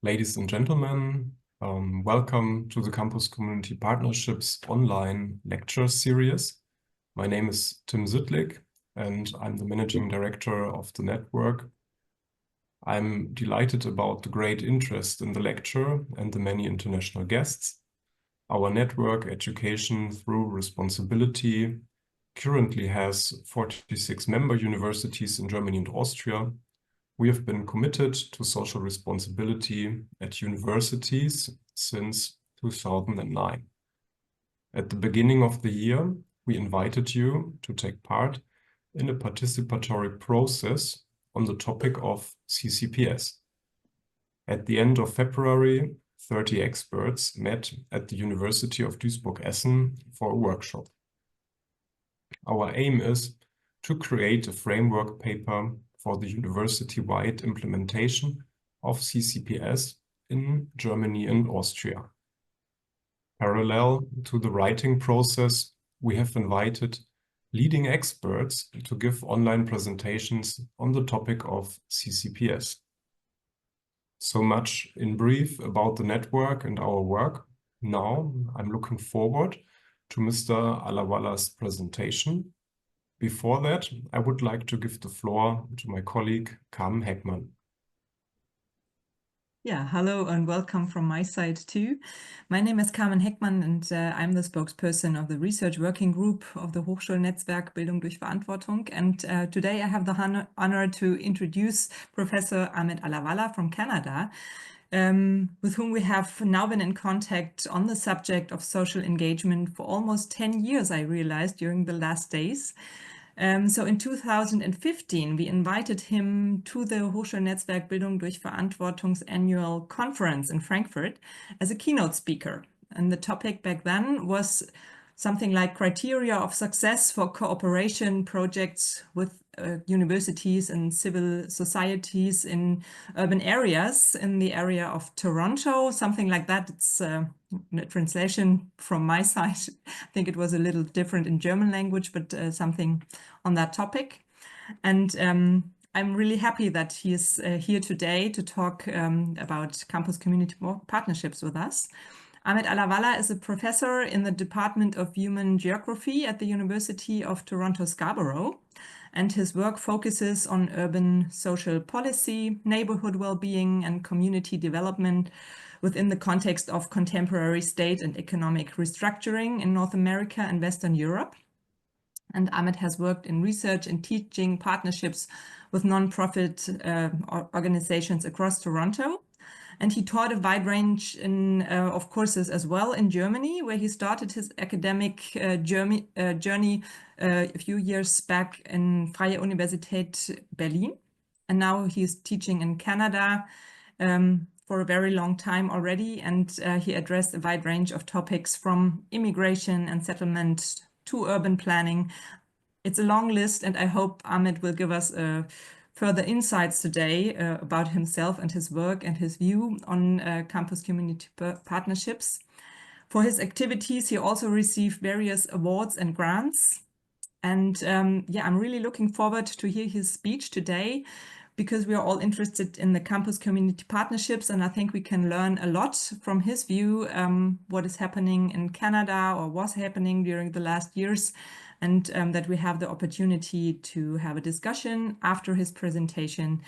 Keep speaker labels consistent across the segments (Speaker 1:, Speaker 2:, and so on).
Speaker 1: Ladies and gentlemen, welcome to the Campus Community Partnerships online lecture series. My name is Tim Südlik and I'm the Managing Director of the network. I'm delighted about the great interest in the lecture and the many international guests. Our network, Education Through Responsibility, currently has 46 member universities in Germany and Austria. We have been committed to social responsibility at universities since 2009. At the beginning of the year, we invited you to take part in a participatory process on the topic of CCPS. At the end of February, 30 experts met at the University of Duisburg-Essen for a workshop. Our aim is to create a framework paper for the university-wide implementation of CCPS in Germany and Austria. Parallel to the writing process, we have invited leading experts to give online presentations on the topic of CCPS. So much in brief about the network and our work. Now I'm looking forward to Mr. Allahwala's presentation. Before that, I would like to give the floor to my colleague, Carmen Heckmann.
Speaker 2: Yeah, hello and welcome from my side too. My name is Carmen Heckmann and I'm the spokesperson of the research working group of the Hochschulnetzwerk Bildung durch Verantwortung. And today I have the honor to introduce Professor Ahmed Allahwala from Canada, with whom we have now been in contact on the subject of social engagement for almost 10 years, I realized, during the last days. So in 2015, we invited him to the Hochschulnetzwerk Bildung durch Verantwortung's annual conference in Frankfurt as a keynote speaker. And the topic back then was something like criteria of success for cooperation projects with universities and civil societies in urban areas in the area of Toronto, something like that. It's a translation from my side. I think it was a little different in German language, but something on that topic. And I'm really happy that he is here today to talk about campus community partnerships with us. Ahmed Allahwala is a professor in the Department of Human Geography at the University of Toronto Scarborough, and his work focuses on urban social policy, neighborhood well-being, and community development within the context of contemporary state and economic restructuring in North America and Western Europe. And Ahmed has worked in research and teaching partnerships with non-profit organizations across Toronto. And he taught a wide range of courses as well in Germany, where he started his academic journey a few years back in Freie Universität Berlin. And now he's teaching in Canada for a very long time already. And he addressed a wide range of topics from immigration and settlement to urban planning. It's a long list, and I hope Ahmed will give us further insights today about himself and his work and his view on campus community partnerships. For his activities, he also received various awards and grants. And yeah, I'm really looking forward to hear his speech today, because we are all interested in the campus community partnerships, and I think we can learn a lot from his view, what is happening in Canada or was happening during the last years, and that we have the opportunity to have a discussion after his presentation.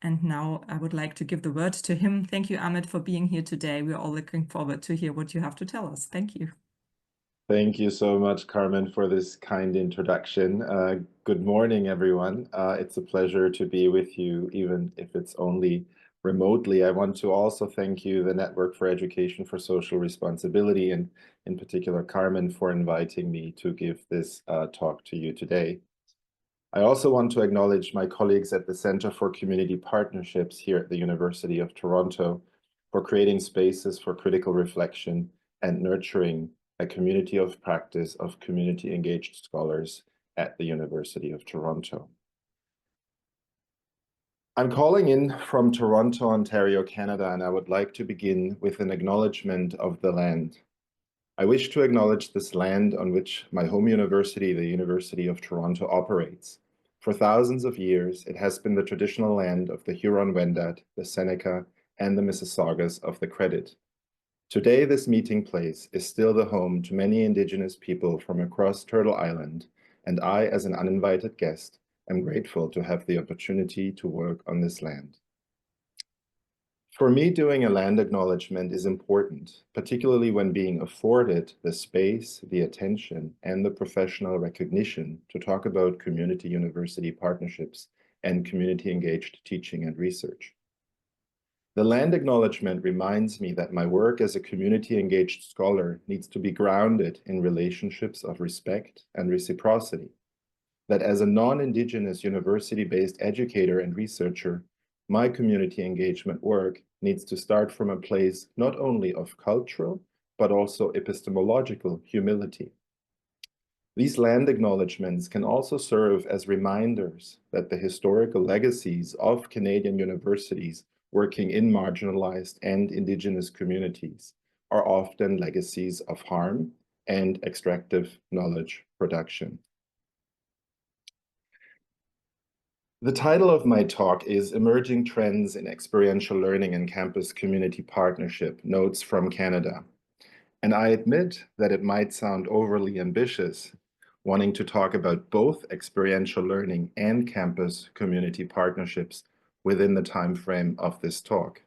Speaker 2: And now I would like to give the word to him. Thank you, Ahmed, for being here today. We're all looking forward to hear what you have to tell us. Thank you.
Speaker 3: Thank you so much, Carmen, for this kind introduction. Good morning, everyone. It's a pleasure to be with you, even if it's only remotely. I want to also thank you, the Network for Education for Social Responsibility, and in particular, Carmen, for inviting me to give this talk to you today. I also want to acknowledge my colleagues at the Center for Community Partnerships here at the University of Toronto for creating spaces for critical reflection and nurturing a community of practice of community-engaged scholars at the University of Toronto. I'm calling in from Toronto, Ontario, Canada, and I would like to begin with an acknowledgement of the land. I wish to acknowledge this land on which my home university, the University of Toronto, operates. For thousands of years, it has been the traditional land of the Huron-Wendat, the Seneca, and the Mississaugas of the Credit. Today, this meeting place is still the home to many Indigenous people from across Turtle Island, and I, as an uninvited guest, am grateful to have the opportunity to work on this land. For me, doing a land acknowledgement is important, particularly when being afforded the space, the attention, and the professional recognition to talk about community-university partnerships and community-engaged teaching and research. The land acknowledgement reminds me that my work as a community-engaged scholar needs to be grounded in relationships of respect and reciprocity, that as a non-Indigenous university-based educator and researcher, my community engagement work needs to start from a place not only of cultural, but also epistemological humility. These land acknowledgements can also serve as reminders that the historical legacies of Canadian universities working in marginalized and Indigenous communities are often legacies of harm and extractive knowledge production. The title of my talk is Emerging Trends in Experiential Learning and Campus Community Partnership, Notes from Canada. And I admit that it might sound overly ambitious, wanting to talk about both experiential learning and campus community partnerships within the time frame of this talk.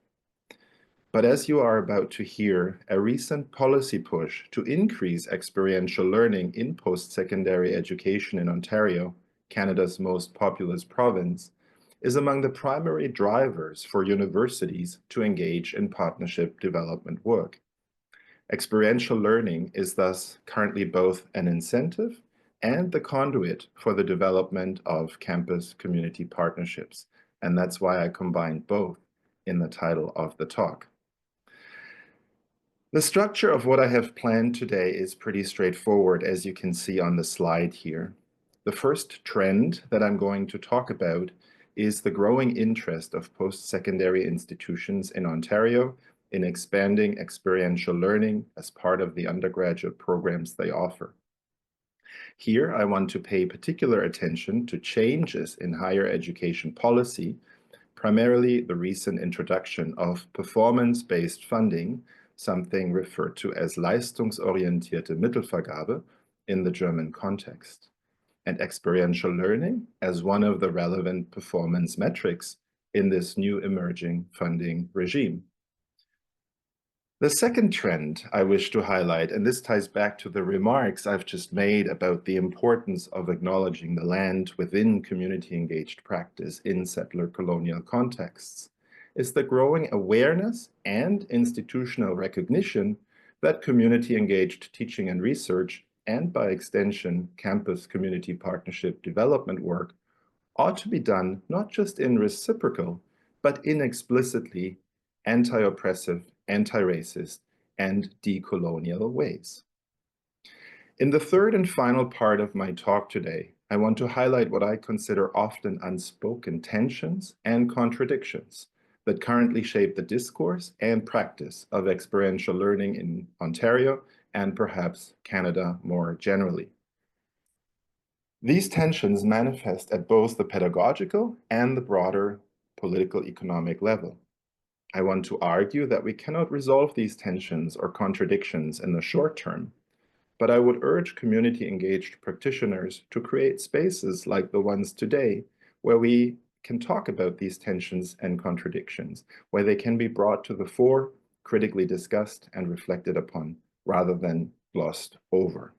Speaker 3: But as you are about to hear, a recent policy push to increase experiential learning in post-secondary education in Ontario, Canada's most populous province, is among the primary drivers for universities to engage in partnership development work. Experiential learning is thus currently both an incentive and the conduit for the development of campus community partnerships. And that's why I combined both in the title of the talk. The structure of what I have planned today is pretty straightforward, as you can see on the slide here. The first trend that I'm going to talk about is the growing interest of post-secondary institutions in Ontario in expanding experiential learning as part of the undergraduate programs they offer. Here, I want to pay particular attention to changes in higher education policy, primarily the recent introduction of performance-based funding, something referred to as leistungsorientierte Mittelvergabe in the German context, and experiential learning as one of the relevant performance metrics in this new emerging funding regime. The second trend I wish to highlight, and this ties back to the remarks I've just made about the importance of acknowledging the land within community-engaged practice in settler colonial contexts, is the growing awareness and institutional recognition that community-engaged teaching and research, and by extension, campus community partnership development work, ought to be done not just in reciprocal, but in explicitly anti-oppressive, anti-racist, and decolonial ways. In the third and final part of my talk today, I want to highlight what I consider often unspoken tensions and contradictions that currently shape the discourse and practice of experiential learning in Ontario and perhaps Canada more generally. These tensions manifest at both the pedagogical and the broader political economic level. I want to argue that we cannot resolve these tensions or contradictions in the short term, but I would urge community-engaged practitioners to create spaces like the ones today where we can talk about these tensions and contradictions, where they can be brought to the fore, critically discussed and reflected upon, rather than glossed over.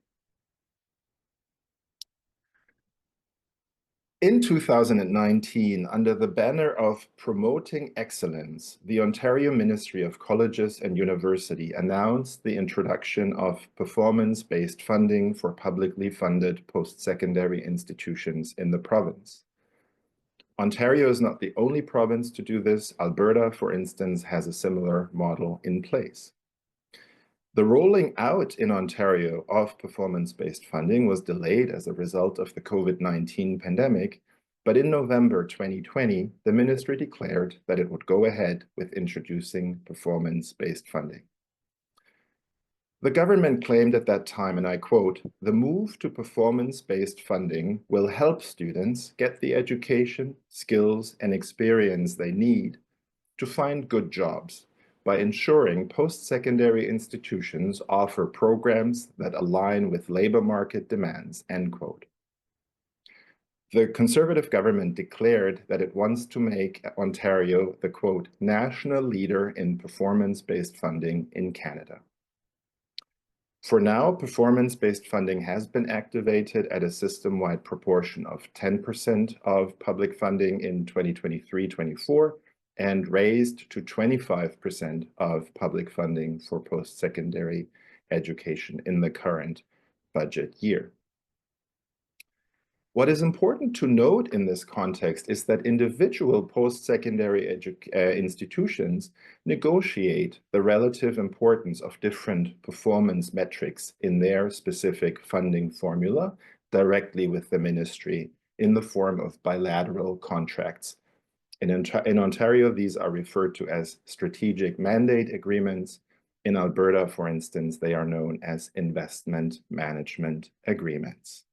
Speaker 3: In 2019, under the banner of Promoting Excellence, the Ontario Ministry of Colleges and University announced the introduction of performance-based funding for publicly funded post-secondary institutions in the province. Ontario is not the only province to do this. Alberta, for instance, has a similar model in place. The rolling out in Ontario of performance-based funding was delayed as a result of the COVID-19 pandemic, but in November 2020, the ministry declared that it would go ahead with introducing performance-based funding. The government claimed at that time, and I quote, "The move to performance-based funding will help students get the education, skills, and experience they need to find good jobs by ensuring post-secondary institutions offer programs that align with labor market demands, end quote. The Conservative government declared that it wants to make Ontario the, quote, national leader in performance-based funding in Canada. For now, performance-based funding has been activated at a system-wide proportion of 10% of public funding in 2023-24 and raised to 25% of public funding for post-secondary education in the current budget year. What is important to note in this context is that individual post-secondary institutions negotiate the relative importance of different performance metrics in their specific funding formula directly with the ministry in the form of bilateral contracts. In Ontario, these are referred to as strategic mandate agreements. In Alberta, for instance, they are known as investment management agreements.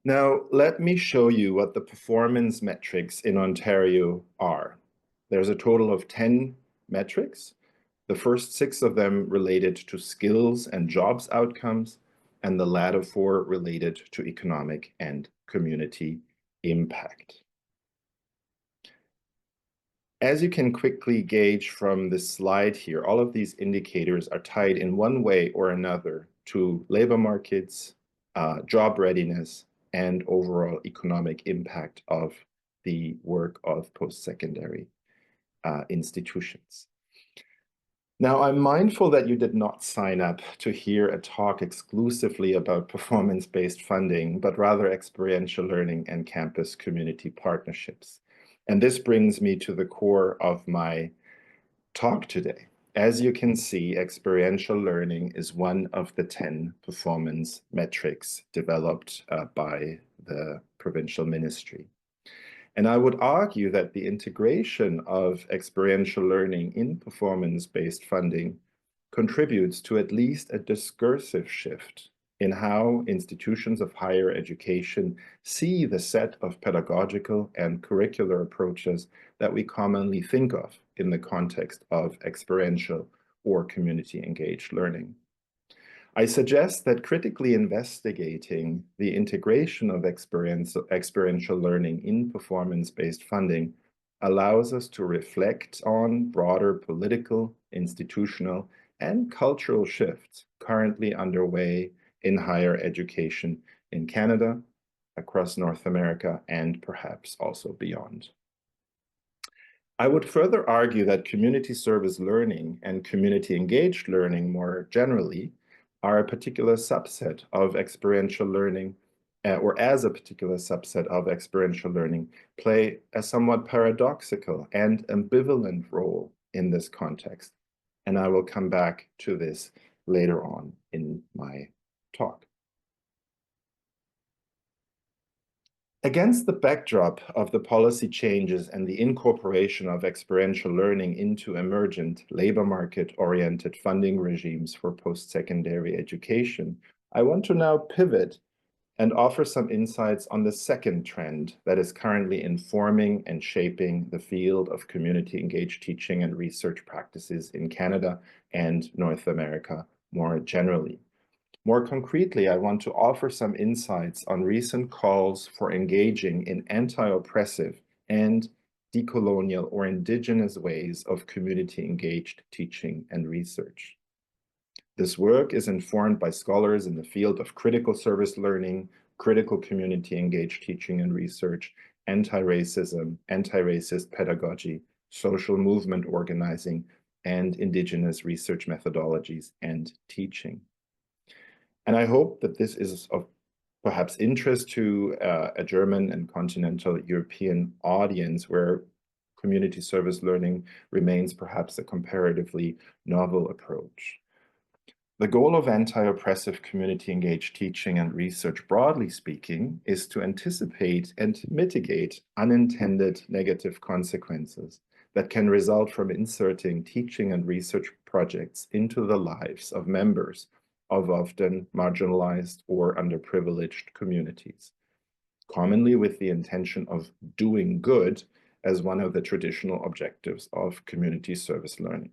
Speaker 3: Now, let me show you what the performance metrics in Ontario are. There's a total of 10 metrics. The first 6 of them related to skills and jobs outcomes, and the latter 4 related to economic and community impact. As you can quickly gauge from this slide here, all of these indicators are tied in one way or another to labor markets, job readiness, and overall economic impact of the work of post-secondary institutions. Now, I'm mindful that you did not sign up to hear a talk exclusively about performance-based funding, but rather experiential learning and campus community partnerships. And this brings me to the core of my talk today. As you can see, experiential learning is one of the 10 performance metrics developed by the provincial ministry. And I would argue that the integration of experiential learning in performance-based funding contributes to at least a discursive shift in how institutions of higher education see the set of pedagogical and curricular approaches that we commonly think of in the context of experiential or community-engaged learning. I suggest that critically investigating the integration of experiential learning in performance-based funding allows us to reflect on broader political, institutional, and cultural shifts currently underway in higher education in Canada, across North America, and perhaps also beyond. I would further argue that community service learning and community engaged learning more generally are a particular subset of experiential learning, or as a particular subset of experiential learning, play a somewhat paradoxical and ambivalent role in this context. And I will come back to this later on in my talk. Against the backdrop of the policy changes and the incorporation of experiential learning into emergent labor market-oriented funding regimes for post-secondary education, I want to now pivot and offer some insights on the second trend that is currently informing and shaping the field of community-engaged teaching and research practices in Canada and North America more generally. More concretely, I want to offer some insights on recent calls for engaging in anti-oppressive and decolonial or indigenous ways of community-engaged teaching and research. This work is informed by scholars in the field of critical service learning, critical community-engaged teaching and research, anti-racism, anti-racist pedagogy, social movement organizing, and indigenous research methodologies and teaching. And I hope that this is of perhaps interest to a German and continental European audience where community service learning remains perhaps a comparatively novel approach. The goal of anti-oppressive community-engaged teaching and research, broadly speaking, is to anticipate and mitigate unintended negative consequences that can result from inserting teaching and research projects into the lives of members of often marginalized or underprivileged communities, commonly with the intention of doing good as one of the traditional objectives of community service learning.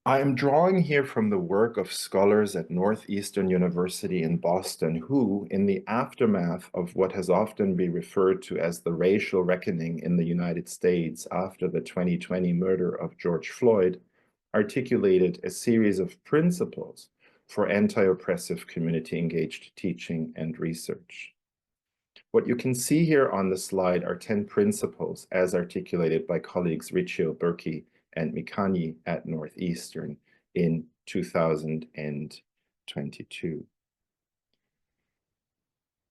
Speaker 3: I am drawing here from the work of scholars at Northeastern University in Boston who, in the aftermath of what has often been referred to as the racial reckoning in the United States after the 2020 murder of George Floyd, articulated a series of principles for anti-oppressive community-engaged teaching and research. What you can see here on the slide are 10 principles as articulated by colleagues Riccio, Berkey, and Mikani at Northeastern in 2022.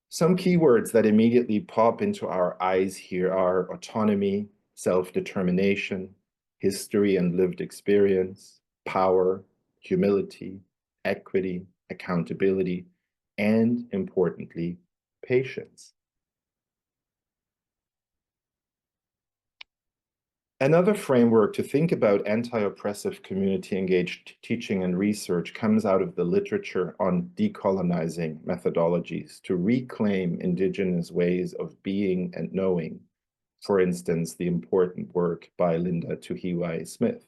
Speaker 3: Some keywords that immediately pop into our eyes here are autonomy, self-determination, history and lived experience, power, humility, equity, accountability, and importantly, patience. Another framework to think about anti-oppressive community-engaged teaching and research comes out of the literature on decolonizing methodologies to reclaim indigenous ways of being and knowing. For instance, the important work by Linda Tuhiwai Smith.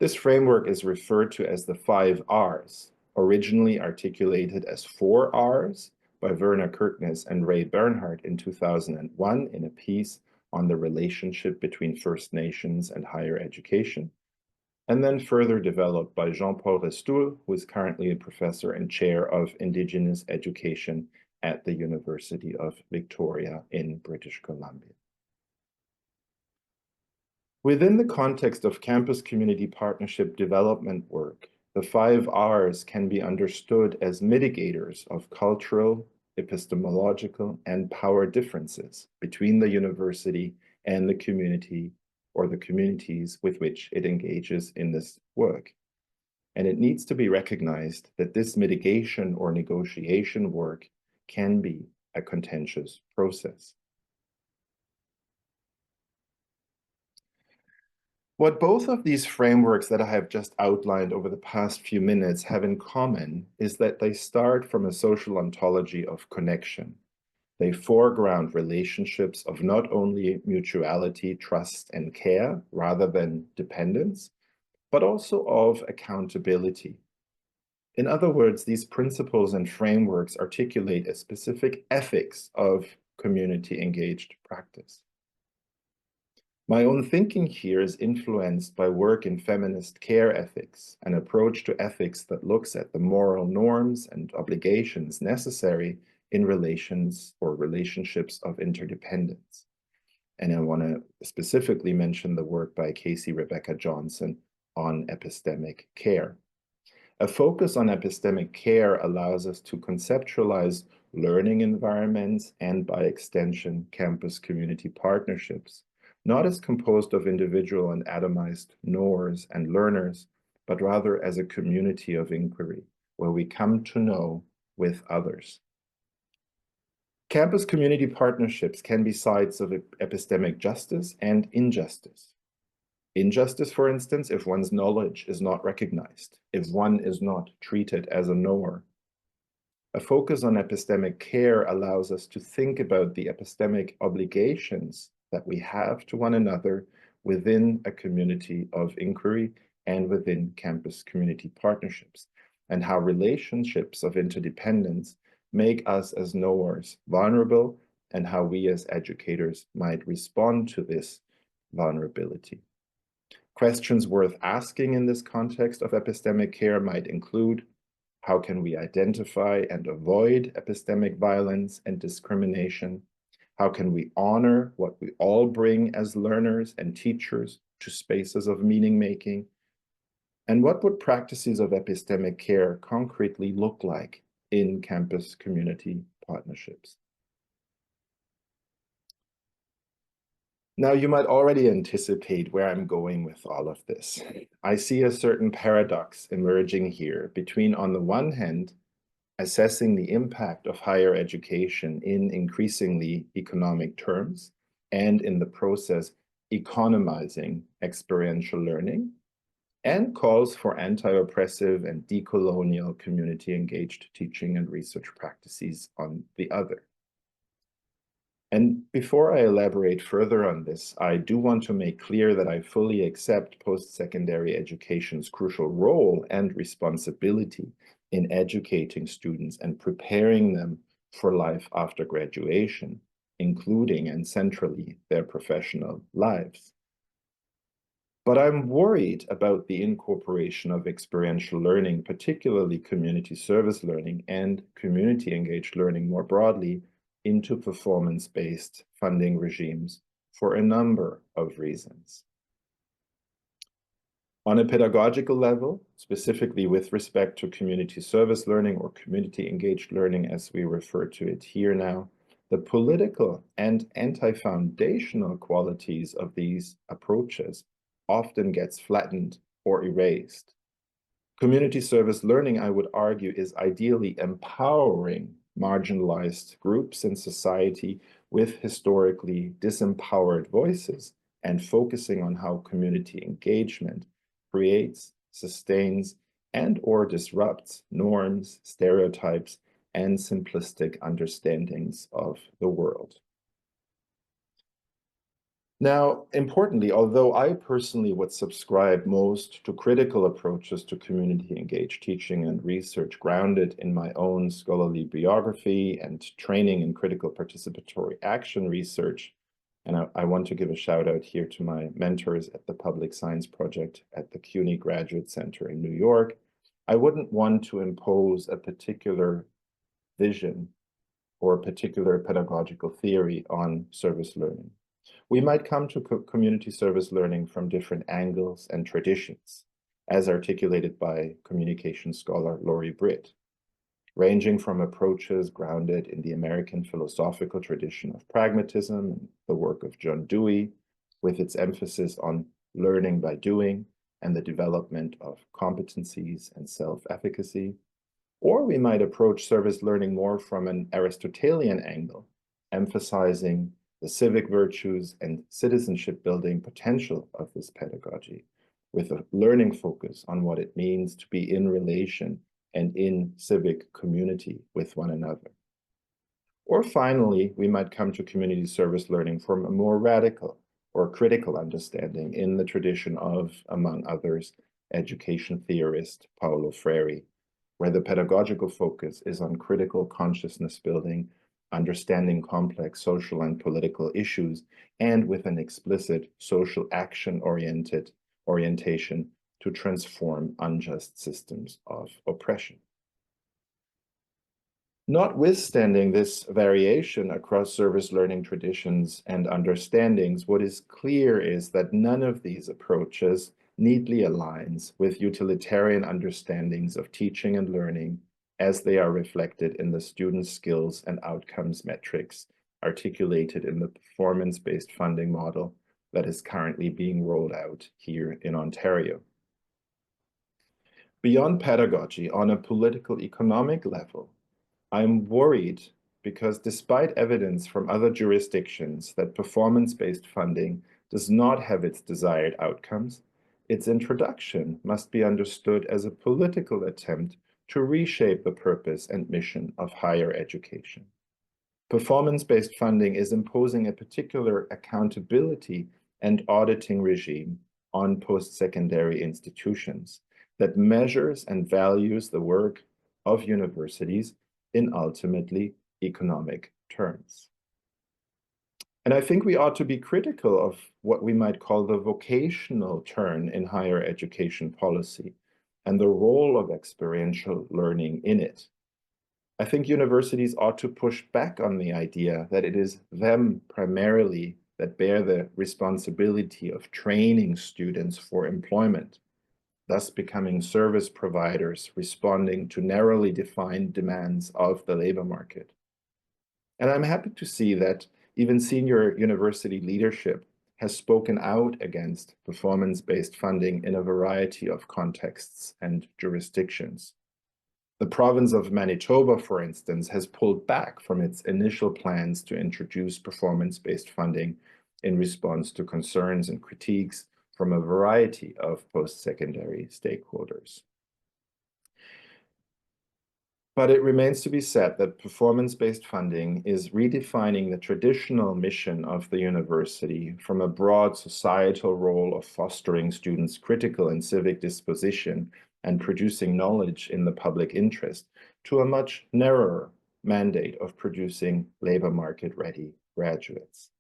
Speaker 3: This framework is referred to as the 5 R's, originally articulated as 4 R's by Werner Kirkness and Ray Bernhardt in 2001 in a piece on the relationship between First Nations and higher education, and then further developed by Jean-Paul Restoul, who is currently a professor and chair of Indigenous Education at the University of Victoria in British Columbia. Within the context of campus community partnership development work, the 5 R's can be understood as mitigators of cultural, epistemological, and power differences between the university and the community or the communities with which it engages in this work. And it needs to be recognized that this mitigation or negotiation work can be a contentious process. What both of these frameworks that I have just outlined over the past few minutes have in common is that they start from a social ontology of connection. They foreground relationships of not only mutuality, trust, and care, rather than dependence, but also of accountability. In other words, these principles and frameworks articulate a specific ethics of community-engaged practice. My own thinking here is influenced by work in feminist care ethics, an approach to ethics that looks at the moral norms and obligations necessary in relations or relationships of interdependence. And I want to specifically mention the work by Casey Rebecca Johnson on epistemic care. A focus on epistemic care allows us to conceptualize learning environments and, by extension, campus community partnerships, not as composed of individual and atomized knowers and learners, but rather as a community of inquiry, where we come to know with others. Campus community partnerships can be sites of epistemic justice and injustice. Injustice, for instance, if one's knowledge is not recognized, if one is not treated as a knower. A focus on epistemic care allows us to think about the epistemic obligations that we have to one another within a community of inquiry and within campus community partnerships, and how relationships of interdependence make us as knowers vulnerable, and how we as educators might respond to this vulnerability. Questions worth asking in this context of epistemic care might include: how can we identify and avoid epistemic violence and discrimination? How can we honor what we all bring as learners and teachers to spaces of meaning making? And what would practices of epistemic care concretely look like in campus community partnerships? Now, you might already anticipate where I'm going with all of this. I see a certain paradox emerging here between, on the one hand, assessing the impact of higher education in increasingly economic terms, and in the process, economizing experiential learning, and calls for anti-oppressive and decolonial community-engaged teaching and research practices on the other. And before I elaborate further on this, I do want to make clear that I fully accept post-secondary education's crucial role and responsibility in educating students and preparing them for life after graduation, including and centrally their professional lives. But I'm worried about the incorporation of experiential learning, particularly community service learning and community-engaged learning more broadly, into performance-based funding regimes for a number of reasons. On a pedagogical level, specifically with respect to community service learning or community-engaged learning as we refer to it here now, the political and anti-foundational qualities of these approaches often gets flattened or erased. Community service learning, I would argue, is ideally empowering marginalized groups in society with historically disempowered voices and focusing on how community engagement creates, sustains, and/or disrupts norms, stereotypes, and simplistic understandings of the world. Now, importantly, although I personally would subscribe most to critical approaches to community-engaged teaching and research grounded in my own scholarly biography and training in critical participatory action research, and I want to give a shout out here to my mentors at the Public Science Project at the CUNY Graduate Center in New York, I wouldn't want to impose a particular vision or a particular pedagogical theory on service learning. We might come to community service learning from different angles and traditions, as articulated by communication scholar Laurie Britt, ranging from approaches grounded in the American philosophical tradition of pragmatism and the work of John Dewey, with its emphasis on learning by doing and the development of competencies and self-efficacy. Or we might approach service learning more from an Aristotelian angle, emphasizing the civic virtues and citizenship building potential of this pedagogy, with a learning focus on what it means to be in relation and in civic community with one another. Or finally, we might come to community service learning from a more radical or critical understanding in the tradition of, among others, education theorist Paulo Freire, where the pedagogical focus is on critical consciousness building, understanding complex social and political issues, and with an explicit social action orientation to transform unjust systems of oppression. Notwithstanding this variation across service learning traditions and understandings, what is clear is that none of these approaches neatly aligns with utilitarian understandings of teaching and learning as they are reflected in the student skills and outcomes metrics articulated in the performance-based funding model that is currently being rolled out here in Ontario. Beyond pedagogy, on a political economic level, I'm worried because despite evidence from other jurisdictions that performance-based funding does not have its desired outcomes, its introduction must be understood as a political attempt to reshape the purpose and mission of higher education. Performance-based funding is imposing a particular accountability and auditing regime on post-secondary institutions that measures and values the work of universities in ultimately economic terms. And I think we ought to be critical of what we might call the vocational turn in higher education policy and the role of experiential learning in it. I think universities ought to push back on the idea that it is them primarily that bear the responsibility of training students for employment, thus becoming service providers responding to narrowly defined demands of the labor market. And I'm happy to see that even senior university leadership has spoken out against performance-based funding in a variety of contexts and jurisdictions. The province of Manitoba, for instance, has pulled back from its initial plans to introduce performance-based funding in response to concerns and critiques from a variety of post-secondary stakeholders. But it remains to be said that performance-based funding is redefining the traditional mission of the university from a broad societal role of fostering students' critical and civic disposition and producing knowledge in the public interest to a much narrower mandate of producing labor market-ready graduates.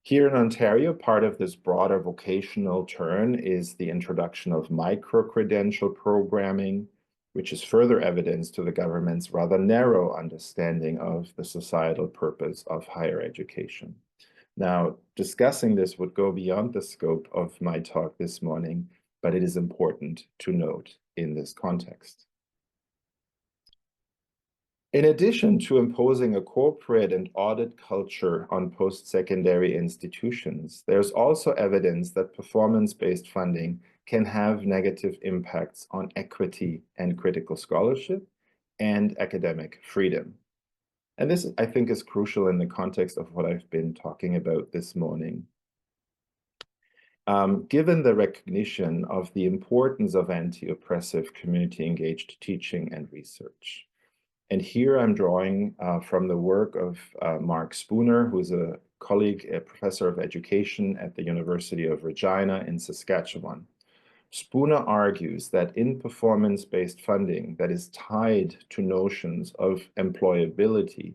Speaker 3: Here in Ontario, part of this broader vocational turn is the introduction of micro-credential programming, which is further evidence to the government's rather narrow understanding of the societal purpose of higher education. Now, discussing this would go beyond the scope of my talk this morning, but it is important to note in this context. In addition to imposing a corporate and audit culture on post-secondary institutions, there's also evidence that performance-based funding can have negative impacts on equity and critical scholarship and academic freedom. And this, I think, is crucial in the context of what I've been talking about this morning. Given the recognition of the importance of anti-oppressive community-engaged teaching and research. And here I'm drawing from the work of Mark Spooner, who's a colleague, a professor of education at the University of Regina in Saskatchewan. Spooner argues that in performance-based funding that is tied to notions of employability,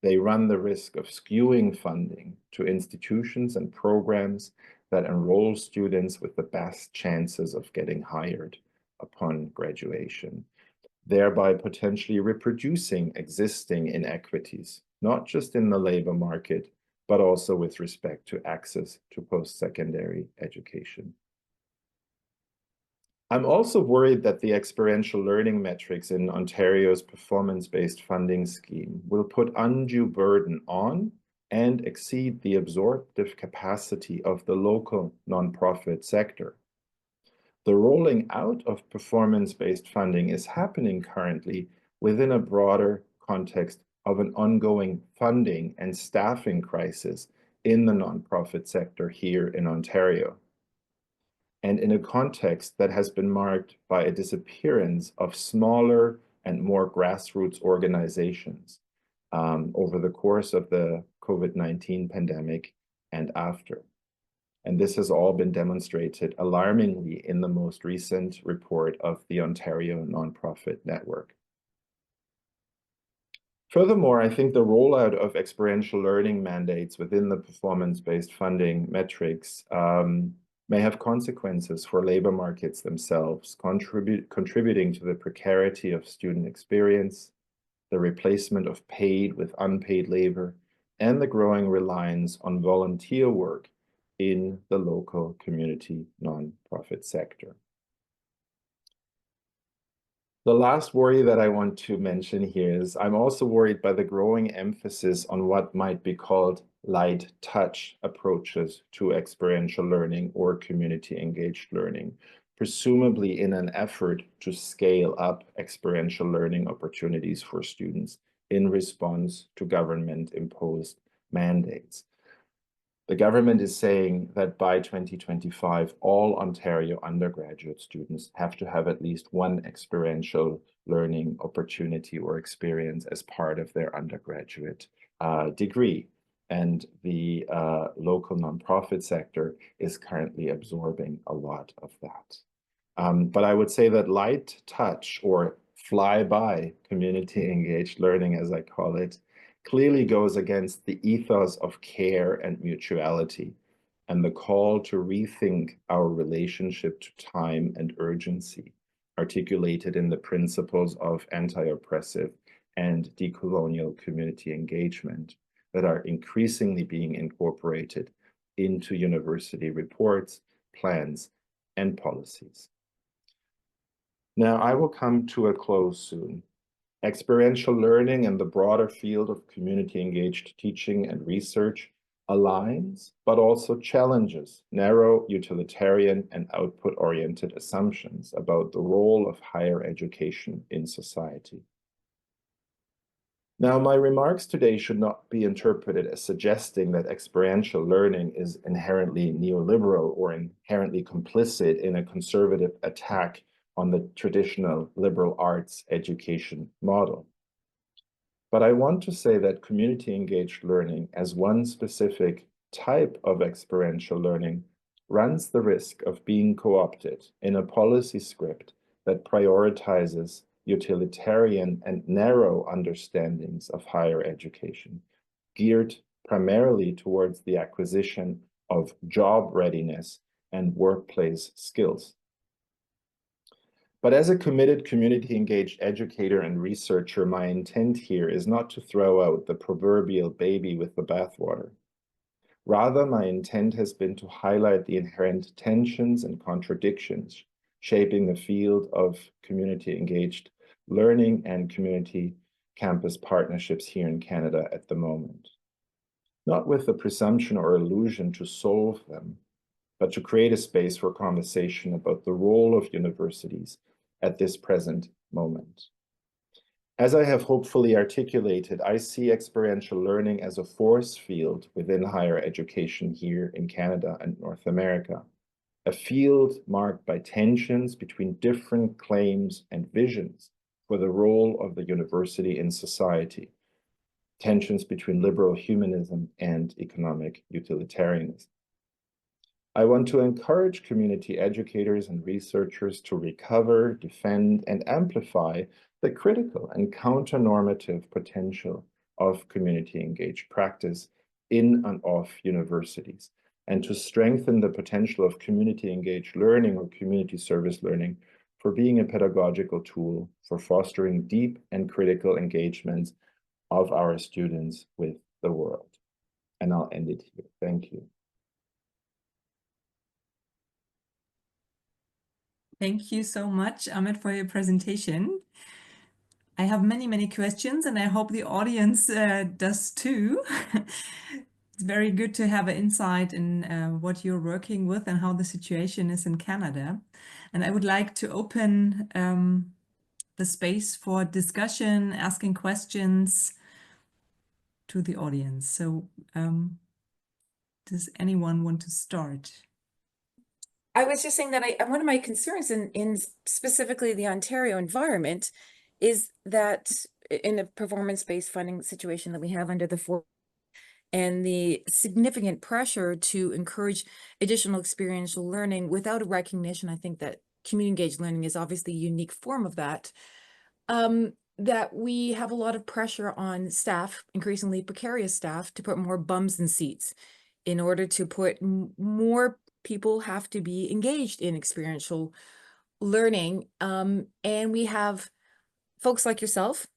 Speaker 3: they run the risk of skewing funding to institutions and programs that enroll students with the best chances of getting hired upon graduation, thereby potentially reproducing existing inequities, not just in the labor market, but also with respect to access to post-secondary education. I'm also worried that the experiential learning metrics in Ontario's performance-based funding scheme will put undue burden on and exceed the absorptive capacity of the local nonprofit sector. The rolling out of performance-based funding is happening currently within a broader context of an ongoing funding and staffing crisis in the nonprofit sector here in Ontario, and in a context that has been marked by a disappearance of smaller and more grassroots organizations over the course of the COVID-19 pandemic and after. And this has all been demonstrated alarmingly in the most recent report of the Ontario Nonprofit Network. Furthermore, I think the rollout of experiential learning mandates within the performance-based funding metrics may have consequences for labor markets themselves, contributing to the precarity of student experience, the replacement of paid with unpaid labor, and the growing reliance on volunteer work in the local community nonprofit sector. The last worry that I want to mention here is I'm also worried by the growing emphasis on what might be called light touch approaches to experiential learning or community engaged learning, presumably in an effort to scale up experiential learning opportunities for students in response to government imposed mandates. The government is saying that by 2025, all Ontario undergraduate students have to have at least one experiential learning opportunity or experience as part of their undergraduate degree. And the local nonprofit sector is currently absorbing a lot of that. But I would say that light touch or fly-by community engaged learning, as I call it, clearly goes against the ethos of care and mutuality and the call to rethink our relationship to time and urgency, articulated in the principles of anti-oppressive and decolonial community engagement that are increasingly being incorporated into university reports, plans, and policies. Now, I will come to a close soon. Experiential learning and the broader field of community-engaged teaching and research aligns, but also challenges narrow, utilitarian, and output-oriented assumptions about the role of higher education in society. Now, my remarks today should not be interpreted as suggesting that experiential learning is inherently neoliberal or inherently complicit in a conservative attack on the traditional liberal arts education model. But I want to say that community-engaged learning as one specific type of experiential learning runs the risk of being co-opted in a policy script that prioritizes utilitarian and narrow understandings of higher education, geared primarily towards the acquisition of job readiness and workplace skills. But as a committed community-engaged educator and researcher, my intent here is not to throw out the proverbial baby with the bathwater. Rather, my intent has been to highlight the inherent tensions and contradictions shaping the field of community-engaged learning and community campus partnerships here in Canada at the moment. Not with the presumption or illusion to solve them, but to create a space for conversation about the role of universities at this present moment. As I have hopefully articulated, I see experiential learning as a force field within higher education here in Canada and North America, a field marked by tensions between different claims and visions for the role of the university in society, tensions between liberal humanism and economic utilitarianism. I want to encourage community educators and researchers to recover, defend, and amplify the critical and counter-normative potential of community-engaged practice in and off universities, and to strengthen the potential of community-engaged learning or community service learning for being a pedagogical tool for fostering deep and critical engagements of our students with the world. And I'll end it here. Thank you.
Speaker 2: Thank you so much, Ahmed, for your presentation. I have many, many questions, and I hope the audience does too. It's very good to have an insight in what you're working with and how the situation is in Canada. And I would like to open the space for discussion, asking questions to the audience. So does anyone want to start?
Speaker 4: I was just saying that one of my concerns in specifically the Ontario environment is that in a performance-based funding situation that we have under the and the significant pressure to encourage additional experiential learning without a recognition, I think that community-engaged learning is obviously a unique form of that, that we have a lot of pressure on staff, increasingly precarious staff, to put more bums in seats in order to put more people have to be engaged in experiential learning. And we have folks like yourself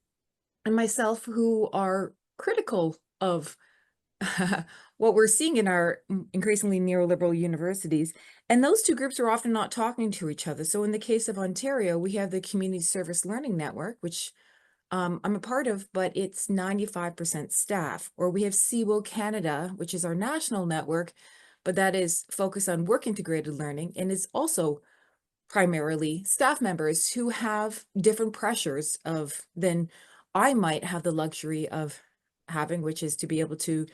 Speaker 4: and myself who are critical of what we're seeing in our increasingly neoliberal universities. And those two groups are often not talking to each other. So in the case of Ontario, we have the Community Service Learning Network, which I'm a part of, but it's 95% staff. Or we have CWIL Canada, which is our national network, but that is focused on work integrated learning and is also primarily staff members who have different pressures than I might have the luxury of having, which is to be able to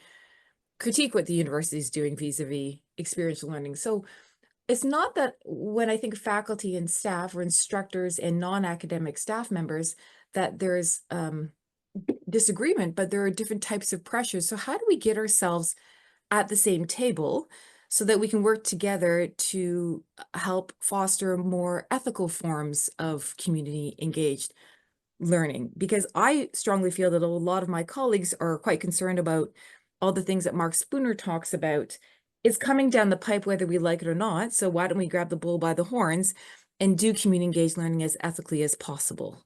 Speaker 4: critique what the university is doing vis-a-vis experiential learning. So it's not that when I think of faculty and staff or instructors and non-academic staff members, that there's disagreement, but there are different types of pressures. So how do we get ourselves at the same table so that we can work together to help foster more ethical forms of community engaged learning? Because I strongly feel that a lot of my colleagues are quite concerned about all the things that Mark Spooner talks about. It's coming down the pipe whether we like it or not. So why don't we grab the bull by the horns and do community engaged learning as ethically as possible?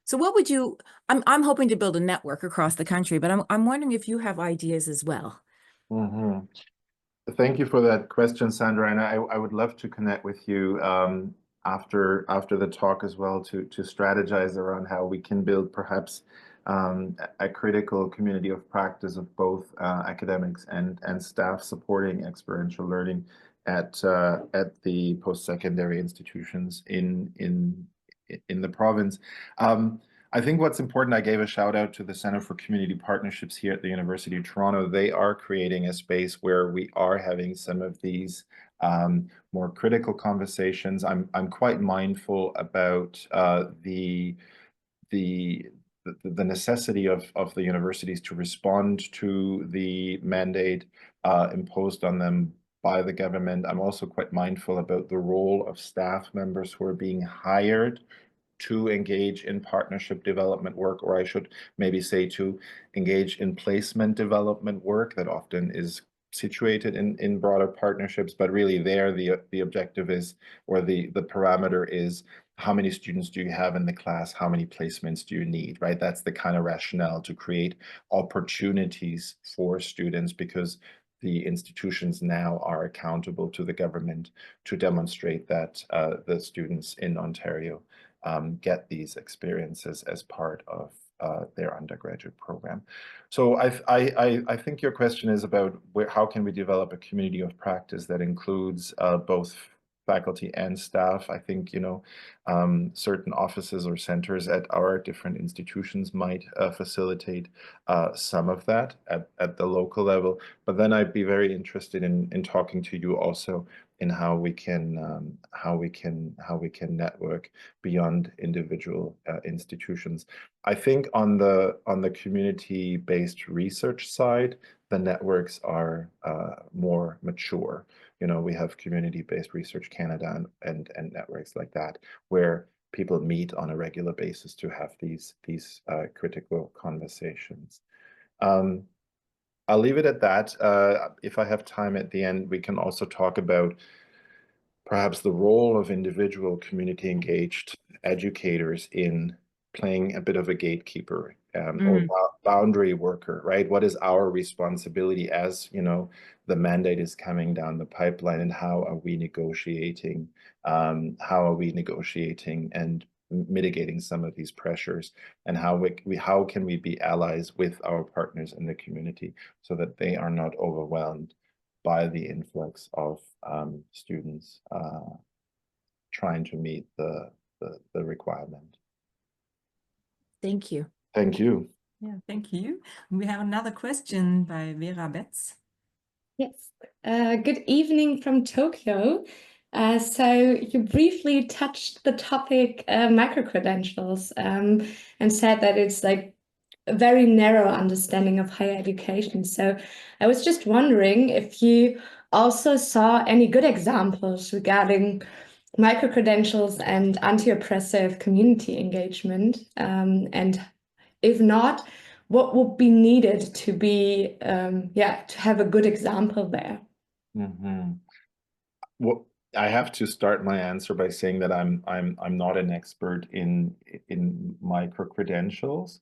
Speaker 4: So what would you, I'm hoping to build a network across the country, but I'm wondering if you have ideas as well.
Speaker 3: Mm-hmm. Thank you for that question, Sandra, and I would love to connect with you after the talk as well to strategize around how we can build perhaps a critical community of practice of both academics and staff supporting experiential learning at the post-secondary institutions in the province. I think what's important, I gave a shout out to the Center for Community Partnerships here at the University of Toronto. They are creating a space where we are having some of these more critical conversations. I'm quite mindful about the necessity of the universities to respond to the mandate imposed on them by the government. I'm also quite mindful about the role of staff members who are being hired to engage in partnership development work, or I should maybe say to engage in placement development work that often is situated in broader partnerships, but really there the objective is, or the parameter is, how many students do you have in the class? How many placements do you need, right? That's the kind of rationale to create opportunities for students, because the institutions now are accountable to the government to demonstrate that the students in Ontario get these experiences as part of their undergraduate program. So I think your question is about how can we develop a community of practice that includes both faculty and staff. I think, certain offices or centers at our different institutions might facilitate some of that at the local level. But then I'd be very interested in talking to you also in how we can network beyond individual institutions. I think on the community-based research side, the networks are more mature. We have Community-Based Research Canada and networks like that, where people meet on a regular basis to have these critical conversations. I'll leave it at that. If I have time at the end, we can also talk about perhaps the role of individual community engaged educators in playing a bit of a gatekeeper or boundary worker, right? What is our responsibility as, the mandate is coming down the pipeline, and how are we negotiating? How are we negotiating and mitigating some of these pressures, and how can we be allies with our partners in the community so that they are not overwhelmed by the influx of students trying to meet the requirement.
Speaker 4: Thank you.
Speaker 3: Thank you.
Speaker 2: Yeah, thank you. We have another question by Vera Betz.
Speaker 5: Yes. Good evening from Tokyo. So you briefly touched the topic micro-credentials and said that it's like a very narrow understanding of higher education. So I was just wondering if you also saw any good examples regarding micro-credentials and anti-oppressive community engagement, and if not, what would be needed to be, to have a good example there?
Speaker 3: Well, I have to start my answer by saying that I'm not an expert in micro-credentials.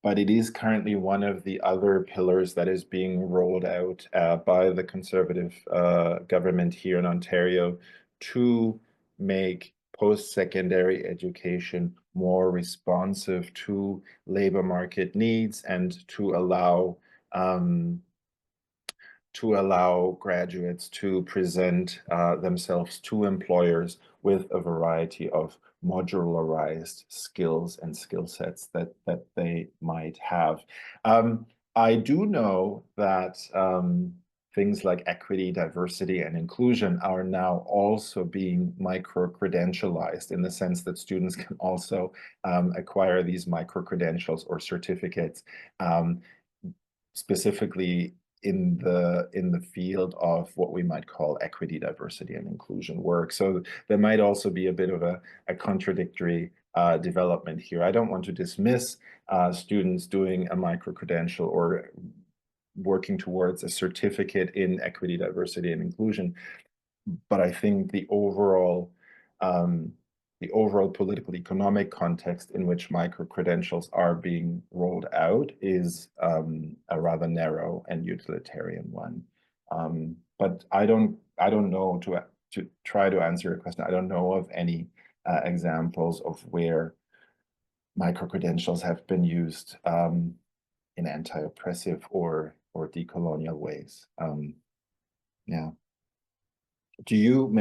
Speaker 3: But it is currently one of the other pillars that is being rolled out by the Conservative government here in Ontario to make post-secondary education more responsive to labor market needs, and to allow graduates to present themselves to employers with a variety of modularized skills and skill sets that they might have. I do know that things like equity, diversity, and inclusion are now also being micro-credentialized, in the sense that students can also acquire these micro-credentials or certificates, specifically in the field of what we might call equity, diversity, and inclusion work. So there might also be a bit of a contradictory development here. I don't want to dismiss students doing a micro-credential or working towards a certificate in equity, diversity, and inclusion, but I think the overall political economic context in which micro-credentials are being rolled out is a rather narrow and utilitarian one. But I don't know, to try to answer your question, I don't know of any examples of where micro-credentials have been used in anti-oppressive or decolonial ways. Yeah. Do you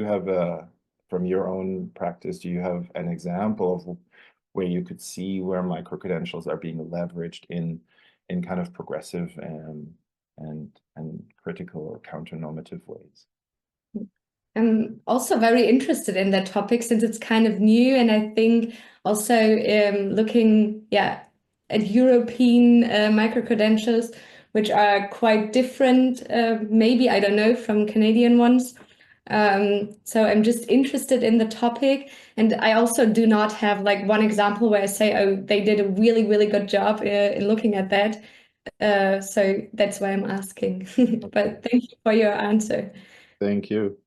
Speaker 3: have a, from your own practice, do you have an example of where you could see where micro-credentials are being leveraged in kind of progressive and critical or counter-normative ways.
Speaker 5: I'm also very interested in that topic since it's kind of new, and I think also looking, at European micro-credentials, which are quite different, maybe, I don't know, from Canadian ones. So I'm just interested in the topic, and I also do not have like one example where I say, oh, they did a really, really good job in looking at that. So that's why I'm asking. But thank you for your answer.
Speaker 3: Thank you.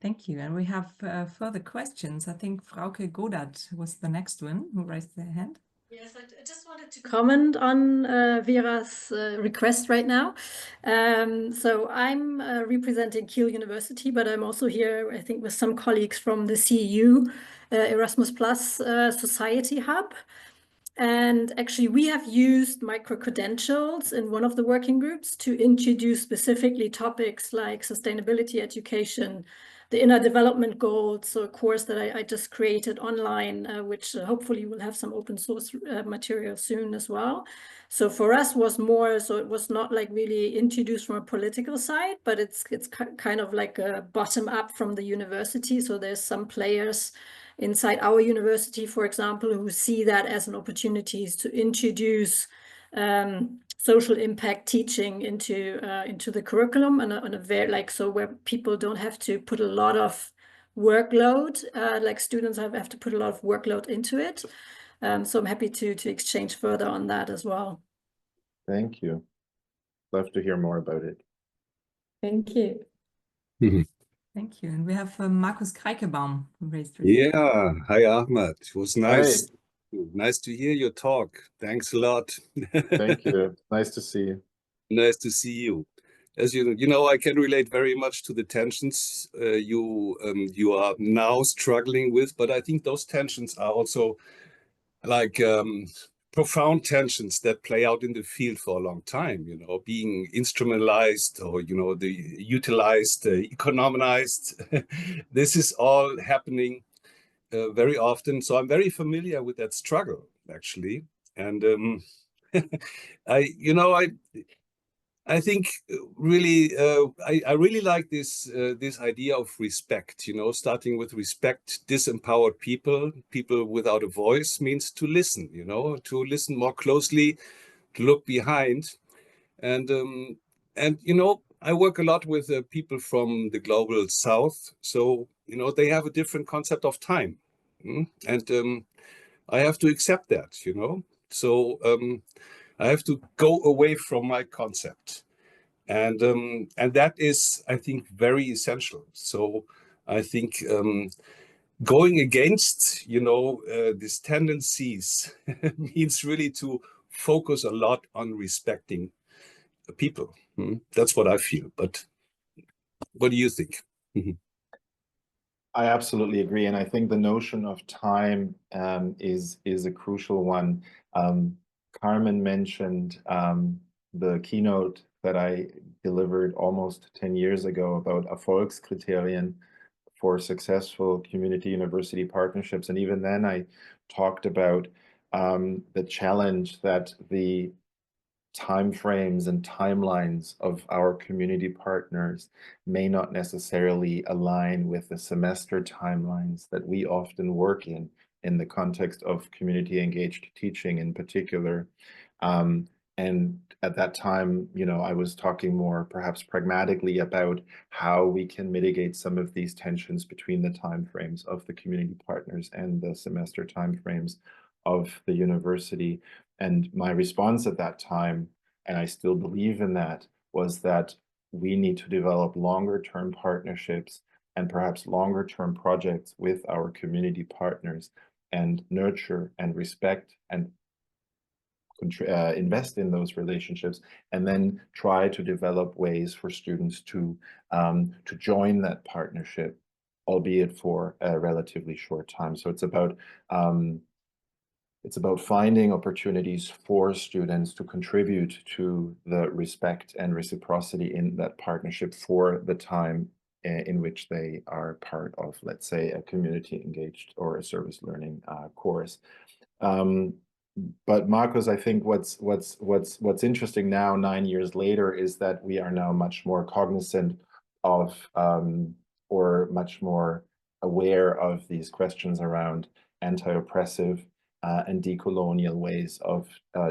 Speaker 2: Thank you. And we have further questions. I think Frauke Godard was the next one who raised their hand.
Speaker 6: Yes, I just wanted to comment on Vera's request right now. So I'm representing Kiel University, but I'm also here, I think, with some colleagues from the CEU Erasmus Plus Society Hub. And actually, we have used micro-credentials in one of the working groups to introduce specifically topics like sustainability education, the inner development goals, so a course that I just created online, which hopefully will have some open source material soon as well. So for us was more, so it was not like really introduced from a political side, but it's kind of like a bottom up from the university. So there's some players inside our university, for example, who see that as an opportunity to introduce social impact teaching into the curriculum, and on a very so where people don't have to put a lot of workload, like students have to put a lot of workload into it. So I'm happy to exchange further on that as well.
Speaker 3: Thank you. Love to hear more about it.
Speaker 5: Thank you.
Speaker 2: Thank you. And we have Markus Kreikebaum who raised his hand.
Speaker 7: Yeah, hi Ahmed. It was nice.
Speaker 3: Hi.
Speaker 7: Nice to hear your talk. Thanks a lot.
Speaker 3: Thank you. Nice to see you.
Speaker 7: Nice to see you. As you know, I can relate very much to the tensions you are now struggling with, but I think those tensions are also like profound tensions that play out in the field for a long time, being instrumentalized or, the utilized, economized. This is all happening very often. So I'm very familiar with that struggle, actually. And I think really, I really like this idea of respect, starting with respect. Disempowered people without a voice means to listen, to listen more closely, to look behind. And I work a lot with people from the global South. So, they have a different concept of time. And I have to accept that, So I have to go away from my concept. And that is, I think, very essential. So I think going against, these tendencies means really to focus a lot on respecting people. That's what I feel. But what do you think?
Speaker 3: I absolutely agree. And I think the notion of time is a crucial one. Carmen mentioned the keynote that I delivered almost 10 years ago about Erfolgskriterien for successful community university partnerships. And even then I talked about the challenge that the timeframes and timelines of our community partners may not necessarily align with the semester timelines that we often work in the context of community engaged teaching in particular. And at that time, I was talking more perhaps pragmatically about how we can mitigate some of these tensions between the timeframes of the community partners and the semester timeframes of the university. And my response at that time, and I still believe in that, was that we need to develop longer-term partnerships and perhaps longer-term projects with our community partners and nurture and respect and invest in those relationships, and then try to develop ways for students to join that partnership, albeit for a relatively short time. So it's about finding opportunities for students to contribute to the respect and reciprocity in that partnership for the time in which they are part of, let's say, a community engaged or a service learning course. but Marcus, I think what's interesting now, 9 years later, is that we are now much more cognizant of or much more aware of these questions around anti-oppressive and decolonial ways of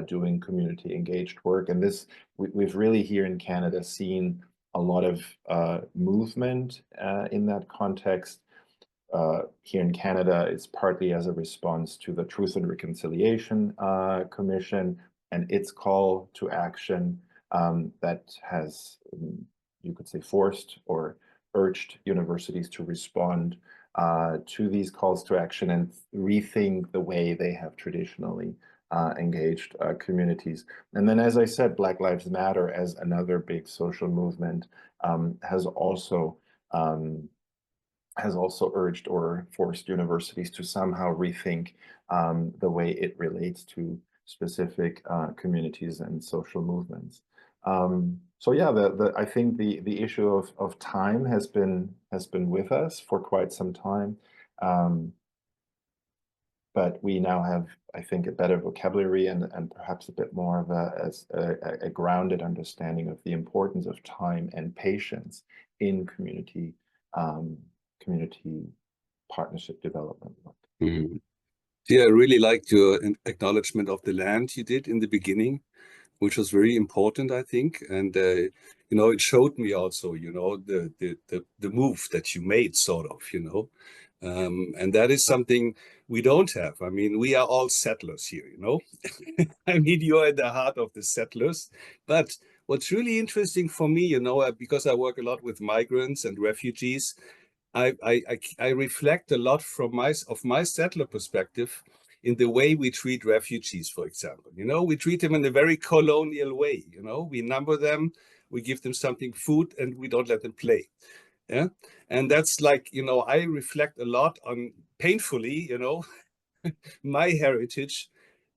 Speaker 3: doing community engaged work. And this, we've really here in Canada seen a lot of movement in that context. Here in Canada, it's partly as a response to the Truth and Reconciliation Commission and its call to action that has, you could say, forced or urged universities to respond to these calls to action and rethink the way they have traditionally engaged communities. And then, as I said, Black Lives Matter as another big social movement has also urged or forced universities to somehow rethink the way it relates to specific communities and social movements. So yeah, I think the issue of time has been with us for quite some time, but we now have, I think, a better vocabulary and perhaps a bit more of a grounded understanding of the importance of time and patience in community partnership development work.
Speaker 7: Mm. Yeah, I really liked your acknowledgement of the land you did in the beginning, which was very important, I think. And, you know, it showed me also, you know, the move that you made, sort of, you know. And that is something we don't have. I mean, we are all settlers here, you know. I mean, you're at the heart of the settlers. But what's really interesting for me, you know, because I work a lot with migrants and refugees, I reflect a lot from my settler perspective in the way we treat refugees, for example. You know, we treat them in a very colonial way. You know, we number them, we give them something, food, and we don't let them play. Yeah, and that's like, you know, I reflect a lot on, painfully, you know, my heritage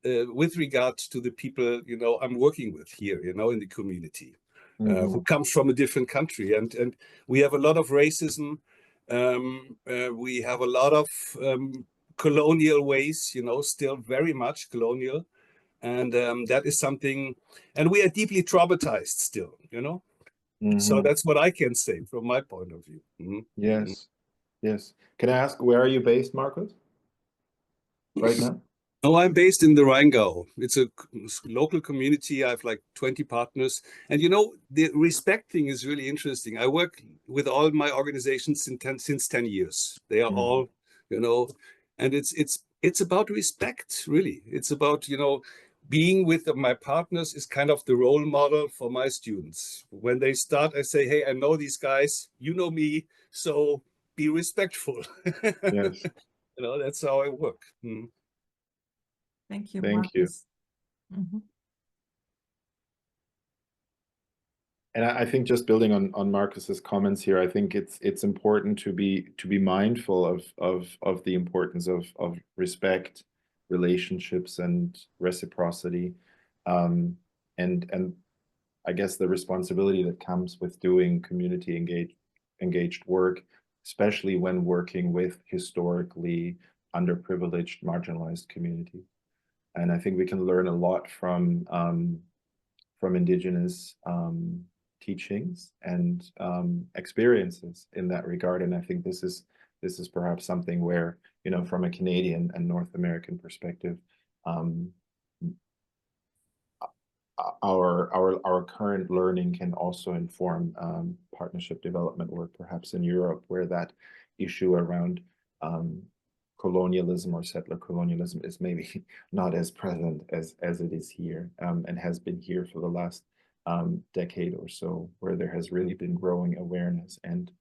Speaker 7: with regards to the people, you know, I'm working with here, you know, in the community, who comes from a different country, and we have a lot of racism. We have a lot of colonial ways, you know, still very much colonial. And that is something, and we are deeply traumatized still, you know. So that's what I can say from my point of view.
Speaker 3: Yes, yes. Can I ask, where are you based, Marcus, right now?
Speaker 7: Oh, I'm based in the Rheingau. It's a local community. I have like 20 partners. And, you know, the respect thing is really interesting. I work with all my organizations since 10 years. They are all, you know, and it's about respect, really. It's about, you know, being with my partners is kind of the role model for my students. When they start, I say, hey, I know these guys, you know me, so be respectful.
Speaker 3: Yes.
Speaker 7: You know, that's how I work.
Speaker 2: Thank you,
Speaker 3: Thank you.
Speaker 2: Marcus.
Speaker 3: And I think just building on Marcus's comments here, I think it's important to be mindful of the importance of respect, relationships, and reciprocity, and I guess the responsibility that comes with doing community engaged work, especially when working with historically underprivileged, marginalized communities. And I think we can learn a lot from Indigenous teachings and experiences in that regard. And I think this is perhaps something where, you know, from a Canadian and North American perspective, our current learning can also inform partnership development work, perhaps in Europe, where that issue around colonialism or settler colonialism is maybe not as present as it is here, and has been here for the last decade or so, where there has really been growing awareness and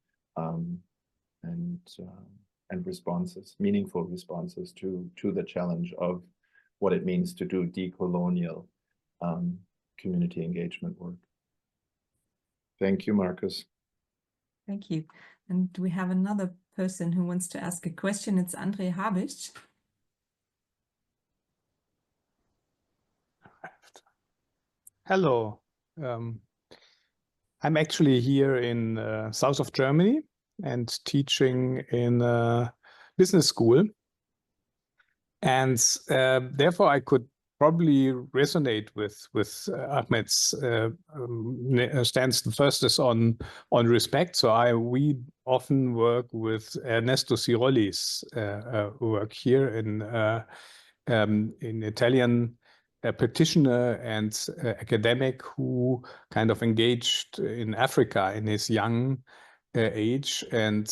Speaker 3: responses, meaningful responses to the challenge of what it means to do decolonial community engagement work. Thank you, Marcus.
Speaker 2: Thank you. And we have another person who wants to ask a question. It's Andre Habisch.
Speaker 8: Hello. I'm actually here in south of Germany and teaching in a business school. And therefore I could probably resonate with Ahmed's stance. The first is on respect. So we often work with Ernesto Ciroli's work here in Italian practitioner and academic who kind of engaged in Africa in his young age and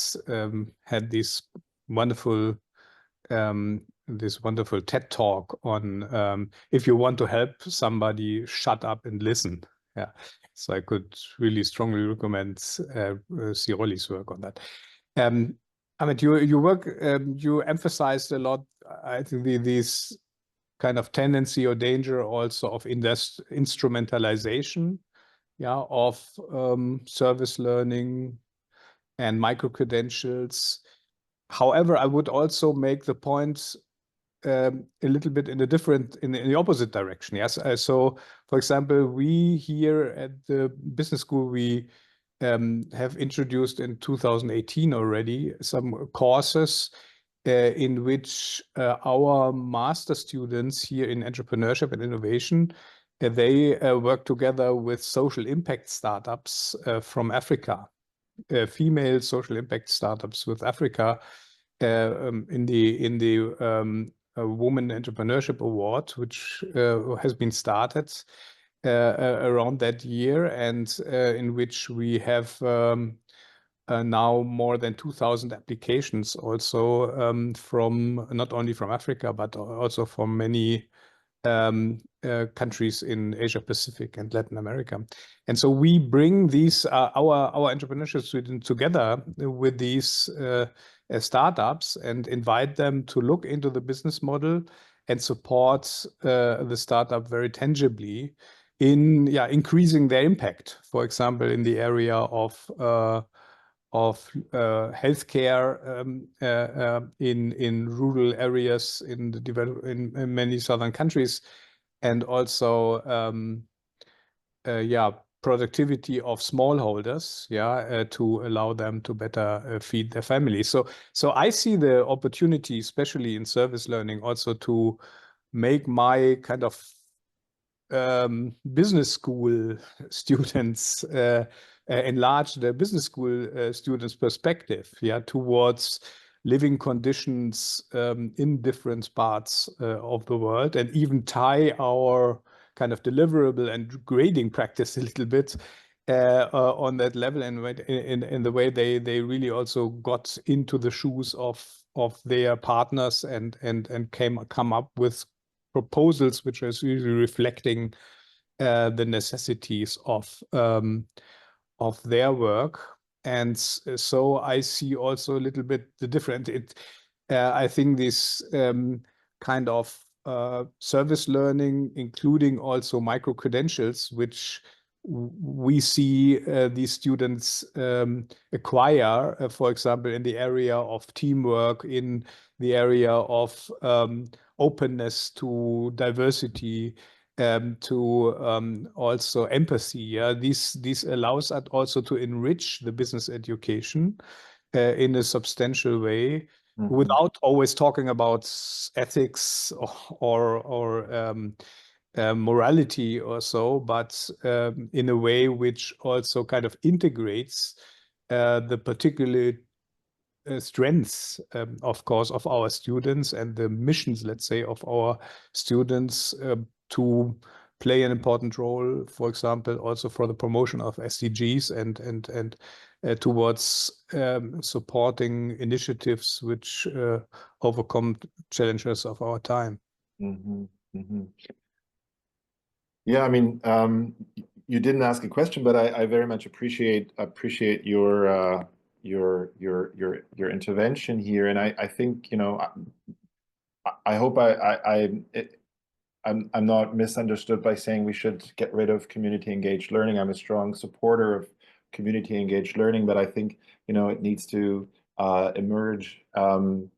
Speaker 8: had this wonderful TED talk on if you want to help somebody, shut up and listen. Yeah, so I could really strongly recommend Ciroli's work on that. Ahmed, your work, you emphasized a lot, I think, these kind of tendency or danger also of instrumentalization, yeah, of service learning and micro-credentials. However, I would also make the point a little bit in the opposite direction. Yes. So, for example, we here at the business school, we have introduced in 2018 already some courses in which our master students here in entrepreneurship and innovation, they work together with social impact startups from Africa. Female social impact startups with Africa in the Women Entrepreneurship Award, which has been started around that year, and in which we have now more than 2,000 applications also from not only from Africa, but also from many countries in Asia Pacific and Latin America. And so we bring these our entrepreneurship students together with these startups and invite them to look into the business model and support the startup very tangibly in increasing their impact. For example, in the area of healthcare in rural areas in many southern countries, and also productivity of smallholders, to allow them to better feed their families. So I see the opportunity, especially in service learning, also to make my kind of business school students enlarge the business school students' perspective, towards living conditions in different parts of the world, and even tie our kind of deliverable and grading practice a little bit on that level, and in the way they really also got into the shoes of their partners and come up with proposals which is really reflecting the necessities of their work. And so I see also a little bit the different. I think this kind of service learning, including also micro-credentials, which we see these students acquire, for example, in the area of teamwork, in the area of openness to diversity, to also empathy. This allows us also to enrich the business education in a substantial way, without always talking about ethics or morality or so, but in a way which also kind of integrates the particular strengths, of course, of our students and the missions, let's say, of our students to play an important role, for example, also for the promotion of SDGs and towards supporting initiatives which overcome challenges of our time.
Speaker 3: Yeah, I mean, you didn't ask a question, but I very much appreciate your intervention here, and I think, you know, I hope I'm not misunderstood by saying we should get rid of community engaged learning. I'm a strong supporter of community engaged learning, but I think, you know, it needs to emerge from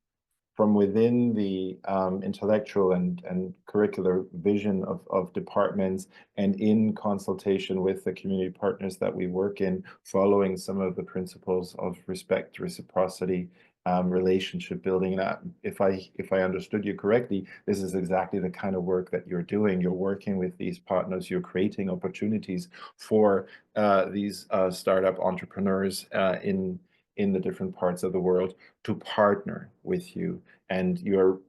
Speaker 3: within the intellectual and curricular vision of departments, and in consultation with the community partners that we work in, following some of the principles of respect, reciprocity, relationship building. And if I understood you correctly, this is exactly the kind of work that you're doing. You're working with these partners. You're creating opportunities for these startup entrepreneurs in the different parts of the world to partner with you, and you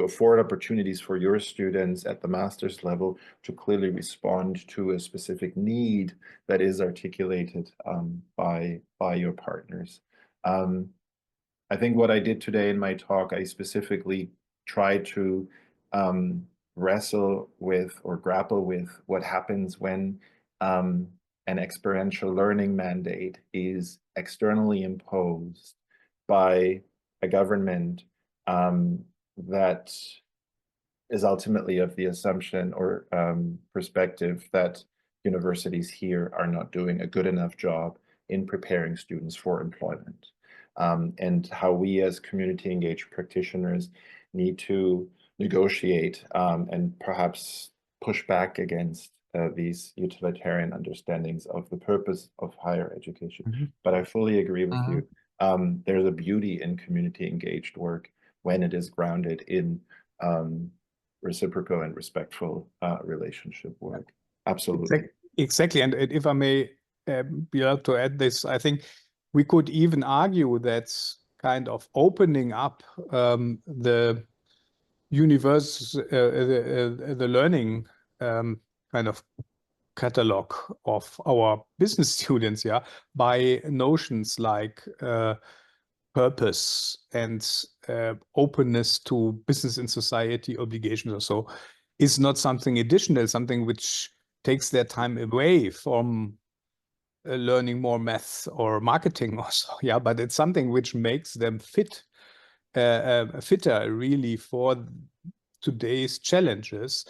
Speaker 3: afford opportunities for your students at the master's level to clearly respond to a specific need that is articulated by your partners. I think what I did today in my talk, I specifically tried to wrestle with or grapple with what happens when an experiential learning mandate is externally imposed by a government that is ultimately of the assumption or perspective that universities here are not doing a good enough job in preparing students for employment. And how we as community engaged practitioners need to negotiate and perhaps push back against these utilitarian understandings of the purpose of higher education.
Speaker 8: Mm-hmm.
Speaker 3: But I fully agree with you. There's a beauty in community engaged work when it is grounded in reciprocal and respectful relationship work. Absolutely.
Speaker 8: Exactly. And if I may be allowed to add this, I think we could even argue that kind of opening up the the learning kind of catalog of our business students, yeah, by notions like purpose and openness to business and society obligations or so, is not something additional, something which takes their time away from learning more math or marketing or so, yeah, but it's something which makes them fitter really for today's challenges.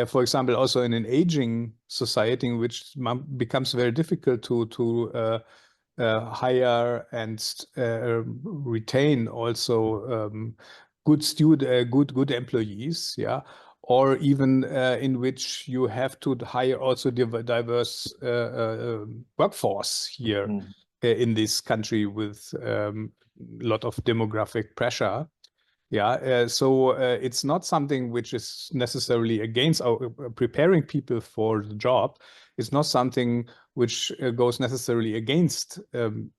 Speaker 8: For example, also in an aging society in which becomes very difficult to hire and retain also good employees, yeah, or even in which you have to hire also diverse workforce here in this country with a lot of demographic pressure. Yeah, so it's not something which is necessarily against preparing people for the job. It's not something which goes necessarily against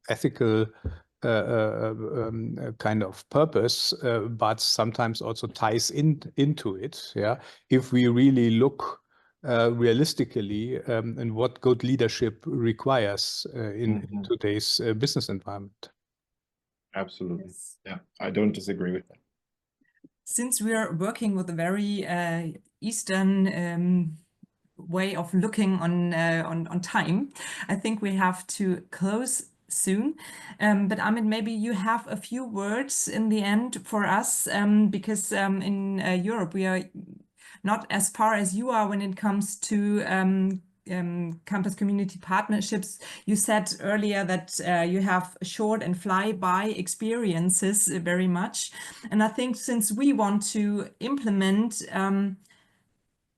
Speaker 8: ethical kind of purpose, but sometimes also ties into it. Yeah, if we really look realistically and what good leadership requires in today's business environment.
Speaker 3: Absolutely.
Speaker 2: Yes.
Speaker 3: Yeah, I don't disagree with that.
Speaker 2: Since we are working with a very Eastern way of looking on time, I think we have to close soon. But Ahmed, maybe you have a few words in the end for us, because in Europe we are not as far as you are when it comes to campus community partnerships. You said earlier that you have short and fly-by experiences very much. And I think since we want to implement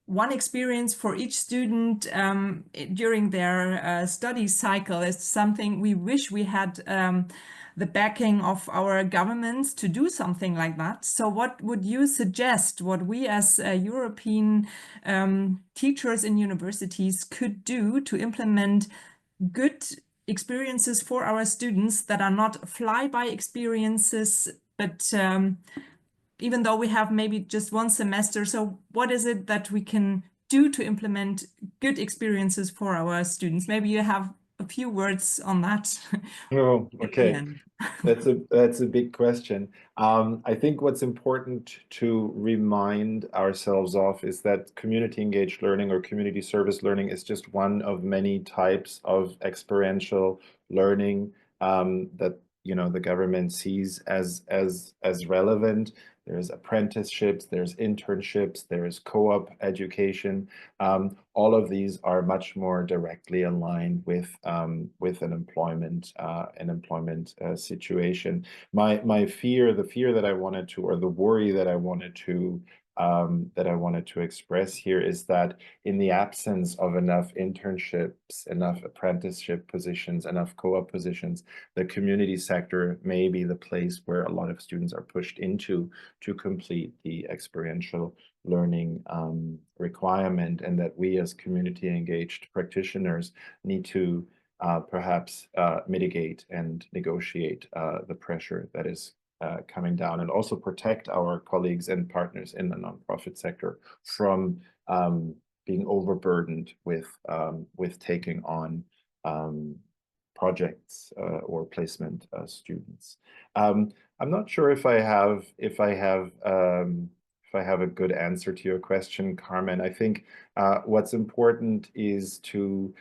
Speaker 2: one experience for each student during their study cycle is something we wish we had the backing of our governments to do something like that. So what would you suggest what we as European teachers in universities could do to implement good experiences for our students that are not fly-by experiences, but even though we have maybe just one semester? So what is it that we can do to implement good experiences for our students? Maybe you have a few words on that.
Speaker 3: Oh, okay. That's a big question. I think what's important to remind ourselves of is that community engaged learning or community service learning is just one of many types of experiential learning that the government sees as relevant. there's apprenticeships, there's internships, there's co-op education. All of these are much more directly aligned with an employment situation. My fear, the fear that I wanted to, or the worry that I wanted to express here is that in the absence of enough internships, enough apprenticeship positions, enough co-op positions, the community sector may be the place where a lot of students are pushed into to complete the experiential learning requirement, and that we as community engaged practitioners need to perhaps mitigate and negotiate the pressure that is coming down, and also protect our colleagues and partners in the nonprofit sector from being overburdened with taking on projects or placement students. I'm not sure if I have a good answer to your question, Carmen. I think what's important is to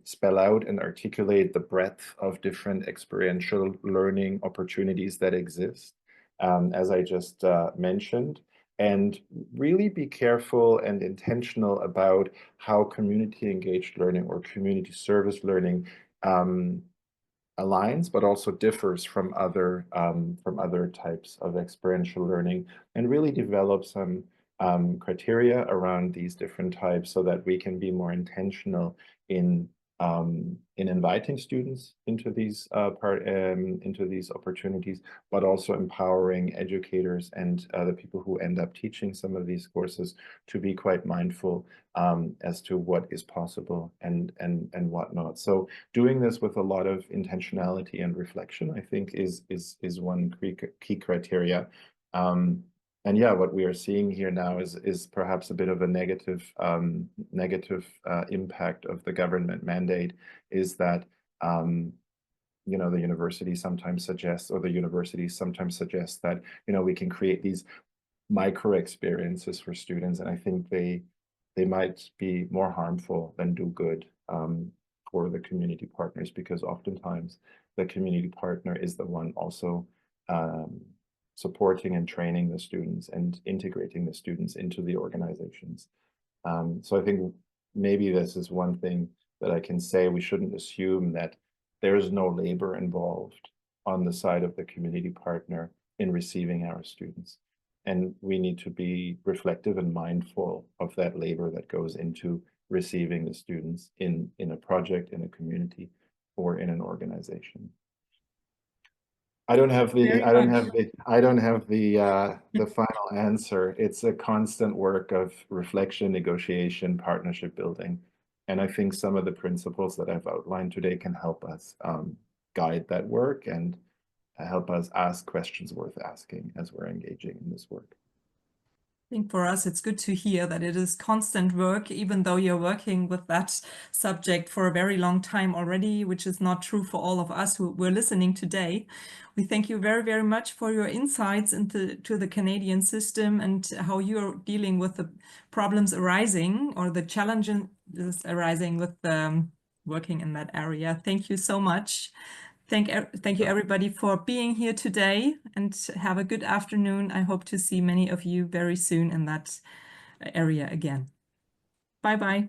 Speaker 3: spell out and articulate the breadth of different experiential learning opportunities that exist, as I just mentioned, and really be careful and intentional about how community engaged learning or community service learning aligns, but also differs from other types of experiential learning, and really develop some criteria around these different types so that we can be more intentional in inviting students into these opportunities, but also empowering educators and the people who end up teaching some of these courses to be quite mindful as to what is possible and what not. So doing this with a lot of intentionality and reflection, I think, is one key criteria. And yeah, what we are seeing here now is perhaps a bit of a negative impact of the government mandate, is that you know, the university sometimes suggests, or the universities sometimes suggest that, you know, we can create these micro experiences for students, and I think they might be more harmful than do good for the community partners, because oftentimes the community partner is the one also supporting and training the students and integrating the students into the organizations. So I think maybe this is one thing that I can say. We shouldn't assume that there is no labor involved on the side of the community partner in receiving our students. And we need to be reflective and mindful of that labor that goes into receiving the students in a the community, or in an organization. I don't have the final answer. It's a constant work of reflection, negotiation, partnership building. And I think some of the principles that I've outlined today can help us guide that work and help us ask questions worth asking as we're engaging in this work.
Speaker 2: I think for us, it's good to hear that it is constant work, even though you're working with that subject for a very long time already, which is not true for all of us who were listening today. We thank you very, very much for your insights into the Canadian system and how you're dealing with the problems arising, or the challenges arising with working in that area. Thank you so much. Thank you everybody for being here today, and have a good afternoon. I hope to see many of you very soon in that area again. Bye-bye.